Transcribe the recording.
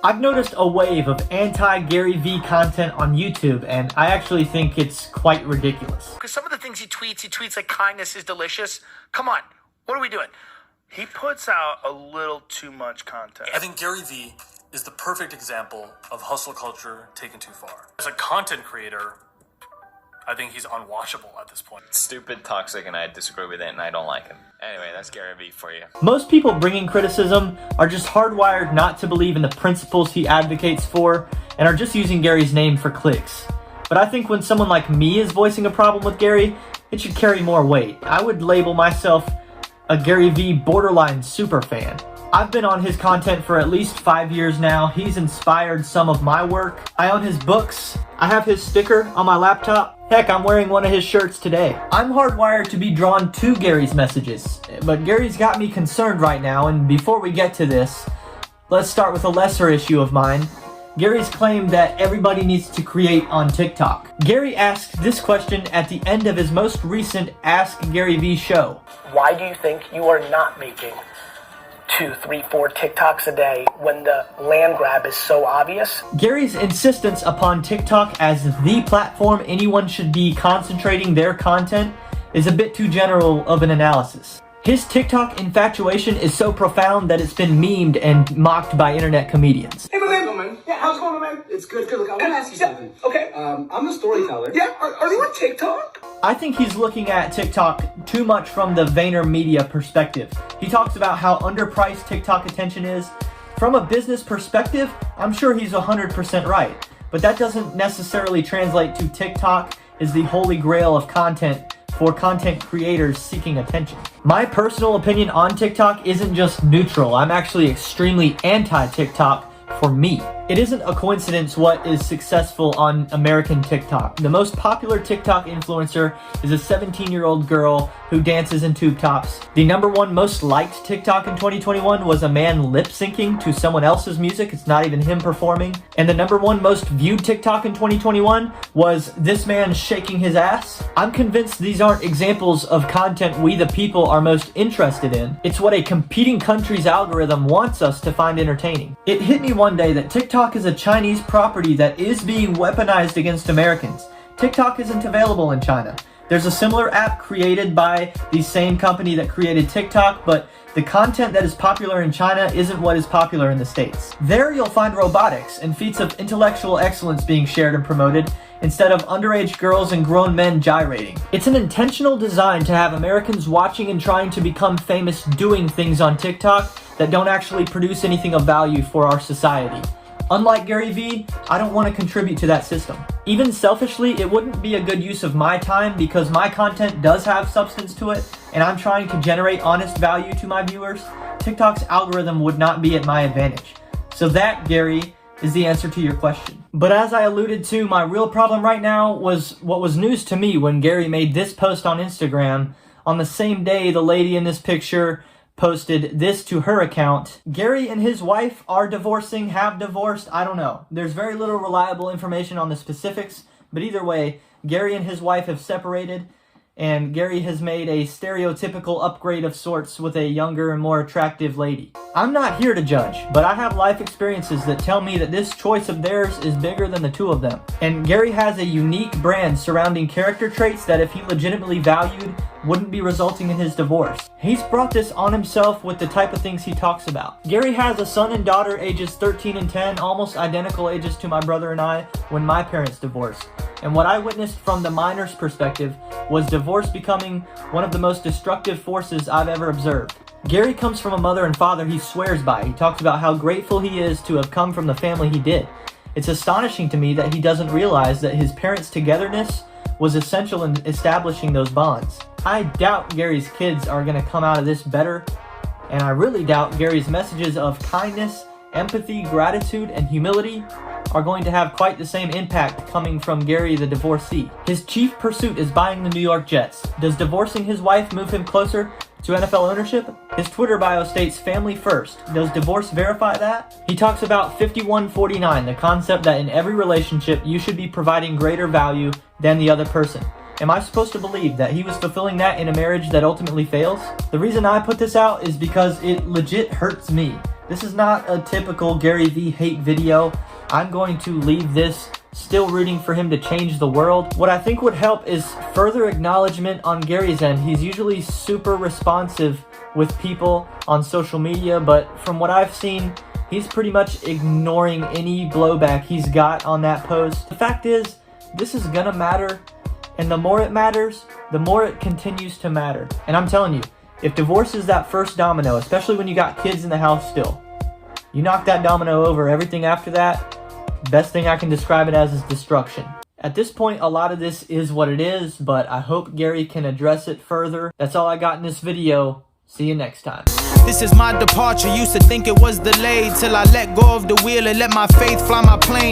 I've noticed a wave of anti-GaryVee content on YouTube, and I actually think it's quite ridiculous. Because some of the things he tweets like kindness is delicious. Come on, what are we doing? He puts out a little too much content. I think GaryVee is the perfect example of hustle culture taken too far. As a content creator, I think he's unwatchable at this point. Stupid, toxic, and I disagree with it, and I don't like him. Anyway, that's GaryVee for you. Most people bringing criticism are just hardwired not to believe in the principles he advocates for, and are just using Gary's name for clicks. But I think when someone like me is voicing a problem with Gary, it should carry more weight. I would label myself a GaryVee borderline super fan. I've been on his content for at least 5 years now. He's inspired some of my work. I own his books. I have his sticker on my laptop. Heck, I'm wearing one of his shirts today. I'm hardwired to be drawn to Gary's messages, but Gary's got me concerned right now, and before we get to this, let's start with a lesser issue of mine. Gary's claim that everybody needs to create on TikTok. Gary asked this question at the end of his most recent Ask GaryVee show. Why do you think you are not making 2, 3, 4 TikToks a day when the land grab is so obvious? Gary's insistence upon TikTok as the platform anyone should be concentrating their content is a bit too general of an analysis. His TikTok infatuation is so profound that it's been memed and mocked by internet comedians. Hey, man. Yeah, how's it going, man? It's good. Look, I want to ask you something. Okay. I'm the storyteller. Yeah, are you on TikTok? I think he's looking at TikTok too much from the VaynerMedia perspective. He talks about how underpriced TikTok attention is. From a business perspective, I'm sure he's 100% right. But that doesn't necessarily translate to TikTok is the holy grail of content for content creators seeking attention. My personal opinion on TikTok isn't just neutral. I'm actually extremely anti-TikTok for me. It isn't a coincidence what is successful on American TikTok. The most popular TikTok influencer is a 17-year-old girl who dances in tube tops. The #1 most liked TikTok in 2021 was a man lip syncing to someone else's music. It's not even him performing. And the #1 most viewed TikTok in 2021 was this man shaking his ass. I'm convinced these aren't examples of content we the people are most interested in. It's what a competing country's algorithm wants us to find entertaining. It hit me one day that TikTok is a Chinese property that is being weaponized against Americans. TikTok isn't available in China. There's a similar app created by the same company that created TikTok, but the content that is popular in China isn't what is popular in the States. There you'll find robotics and feats of intellectual excellence being shared and promoted, instead of underage girls and grown men gyrating. It's an intentional design to have Americans watching and trying to become famous doing things on TikTok that don't actually produce anything of value for our society. Unlike GaryVee, I don't want to contribute to that system. Even selfishly, it wouldn't be a good use of my time because my content does have substance to it, and I'm trying to generate honest value to my viewers. TikTok's algorithm would not be at my advantage. So that, Gary, is the answer to your question. But as I alluded to, my real problem right now was what was news to me when Gary made this post on Instagram. On the same day the lady in this picture posted this to her account. Gary and his wife are divorcing, have divorced, I don't know. There's very little reliable information on the specifics, but either way, Gary and his wife have separated, and Gary has made a stereotypical upgrade of sorts with a younger and more attractive lady. I'm not here to judge, but I have life experiences that tell me that this choice of theirs is bigger than the two of them. And Gary has a unique brand surrounding character traits that if he legitimately valued, wouldn't be resulting in his divorce. He's brought this on himself with the type of things he talks about. Gary has a son and daughter ages 13 and 10, almost identical ages to my brother and I when my parents divorced. And what I witnessed from the minor's perspective was divorce becoming one of the most destructive forces I've ever observed. Gary comes from a mother and father he swears by. He talks about how grateful he is to have come from the family he did. It's astonishing to me that he doesn't realize that his parents' togetherness was essential in establishing those bonds. I doubt Gary's kids are going to come out of this better, and I really doubt Gary's messages of kindness, empathy, gratitude, and humility are going to have quite the same impact coming from Gary the divorcee. His chief pursuit is buying the New York Jets. Does divorcing his wife move him closer to NFL ownership? His Twitter bio states family first. Does divorce verify that? He talks about 51-49, the concept that in every relationship you should be providing greater value than the other person. Am I supposed to believe that he was fulfilling that in a marriage that ultimately fails? The reason I put this out is because it legit hurts me This is not a typical Gary Vee hate video. I'm going to leave this still rooting for him to change the world. What I think would help is further acknowledgement on Gary's end. He's usually super responsive with people on social media, but from what I've seen, he's pretty much ignoring any blowback he's got on that post. The fact is, this is gonna matter, and the more it matters, the more it continues to matter. And I'm telling you, if divorce is that first domino, especially when you got kids in the house still, you knock that domino over, everything after that, best thing I can describe it as is destruction. At this point, a lot of this is what it is, but I hope Gary can address it further. That's all I got in this video. See you next time. This is my departure. Used to think it was delayed till I let go of the wheel and let my faith fly my plane.